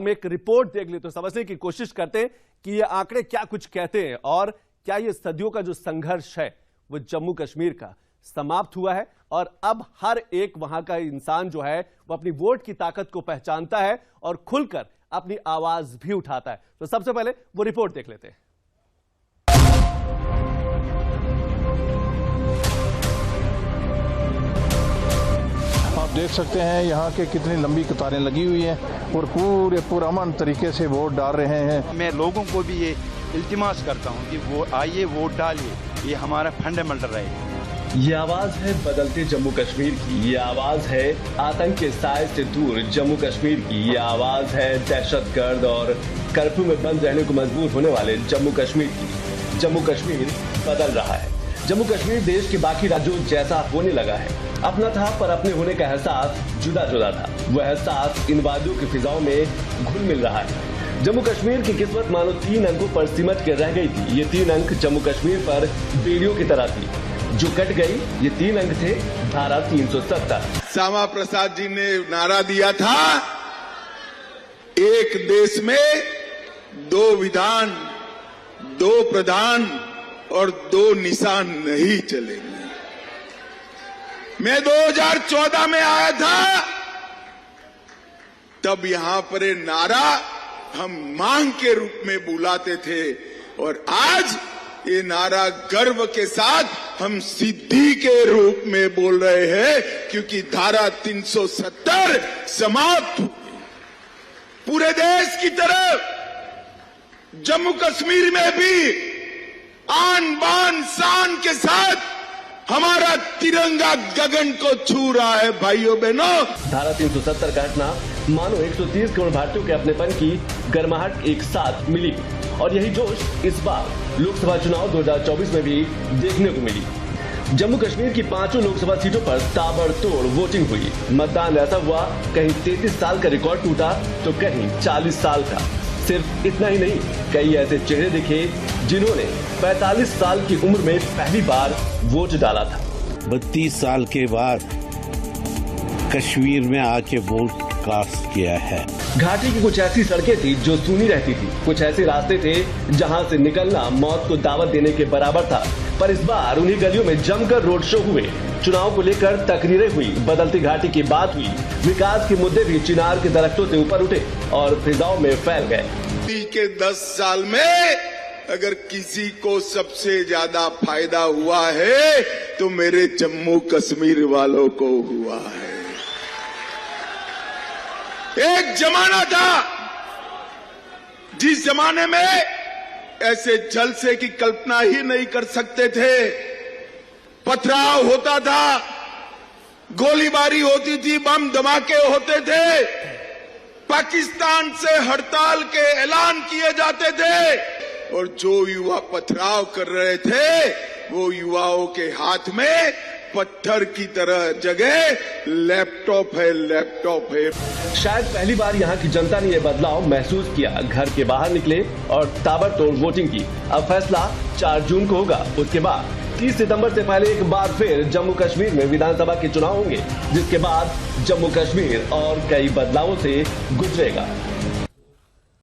हम एक रिपोर्ट देख लेते हैं, समझने की कोशिश करते हैं कि ये आंकड़े क्या कुछ कहते हैं और क्या ये सदियों का जो संघर्ष है वो जम्मू कश्मीर का समाप्त हुआ है और अब हर एक वहां का इंसान जो है वो अपनी वोट की ताकत को पहचानता है और खुलकर अपनी आवाज भी उठाता है। तो सबसे पहले वो रिपोर्ट देख लेते हैं। आप देख सकते हैं यहाँ के कितनी लंबी कतारें लगी हुई हैं और पूरे पुरअमन तरीके से वोट डाल रहे हैं। मैं लोगों को भी ये इल्तिमास करता हूँ कि वो आइए वोट डालिए, ये हमारा फंडामेंटल राइट है। ये आवाज है बदलते जम्मू कश्मीर की, ये आवाज है आतंक के साए से दूर जम्मू कश्मीर की, ये आवाज है दहशतगर्द और कर्फ्यू में बंद रहने को मजबूर होने वाले जम्मू कश्मीर की। जम्मू कश्मीर बदल रहा है। जम्मू कश्मीर देश के बाकी राज्यों जैसा होने लगा है। अपना था पर अपने होने का एहसास जुदा जुदा था। वह एहसास इन वादियों की फिजाओं में घुल मिल रहा है। जम्मू कश्मीर की किस्मत मानो 3 अंकों पर सिमट के रह गई थी। ये 3 अंक जम्मू कश्मीर पर बेड़ियों की तरह थी जो कट गई। ये 3 अंक थे धारा 370। श्यामा प्रसाद जी ने नारा दिया था, एक देश में 2 विधान, 2 प्रधान और 2 निशान नहीं चलेंगे। मैं 2014 में आया था, तब यहां पर ये नारा हम मांग के रूप में बुलाते थे और आज ये नारा गर्व के साथ हम सिद्धि के रूप में बोल रहे हैं, क्योंकि धारा 370 समाप्त हुई। पूरे देश की तरफ जम्मू कश्मीर में भी आन बान शान के साथ हमारा तिरंगा गगन को छू रहा है। भाइयों बहनों, धारा 370 का हटना मानो 130 करोड़ भारतीयों के अपनेपन की गर्माहट एक साथ मिली और यही जोश इस बार लोकसभा चुनाव 2024 में भी देखने को मिली। जम्मू कश्मीर की 5 लोकसभा सीटों पर ताबड़तोड़ वोटिंग हुई। मतदान ऐसा हुआ, कहीं 33 साल का रिकॉर्ड टूटा तो कहीं 40 साल का। सिर्फ इतना ही नहीं, कई ऐसे चेहरे दिखे जिन्होंने 45 साल की उम्र में पहली बार वोट डाला था। 32 साल के बाद कश्मीर में आके वोट कास्ट किया है। घाटी की कुछ ऐसी सड़कें थी जो सूनी रहती थी, कुछ ऐसे रास्ते थे जहां से निकलना मौत को दावत देने के बराबर था। पर इस बार उन्हीं गलियों में जमकर रोड शो हुए, चुनाव को लेकर तकरीरें हुई, बदलती घाटी की बात हुई, विकास के मुद्दे भी चिनार के दरख्तों से ऊपर उठे और फिजाओं में फैल गए। के 10 साल में अगर किसी को सबसे ज्यादा फायदा हुआ है तो मेरे जम्मू कश्मीर वालों को हुआ है। एक जमाना था जिस जमाने में ऐसे जलसे की कल्पना ही नहीं कर सकते थे। पथराव होता था, गोलीबारी होती थी, बम धमाके होते थे, पाकिस्तान से हड़ताल के ऐलान किए जाते थे और जो युवा पथराव कर रहे थे वो युवाओं के हाथ में पत्थर की तरह जगह लैपटॉप है, लैपटॉप है। शायद पहली बार यहाँ की जनता ने यह बदलाव महसूस किया। घर के बाहर निकले और ताबड़तोड़ वोटिंग की। अब फैसला 4 जून को होगा। उसके बाद 30 सितंबर से पहले एक बार फिर जम्मू कश्मीर में विधानसभा के चुनाव होंगे, जिसके बाद जम्मू कश्मीर और कई बदलावों से गुजरेगा।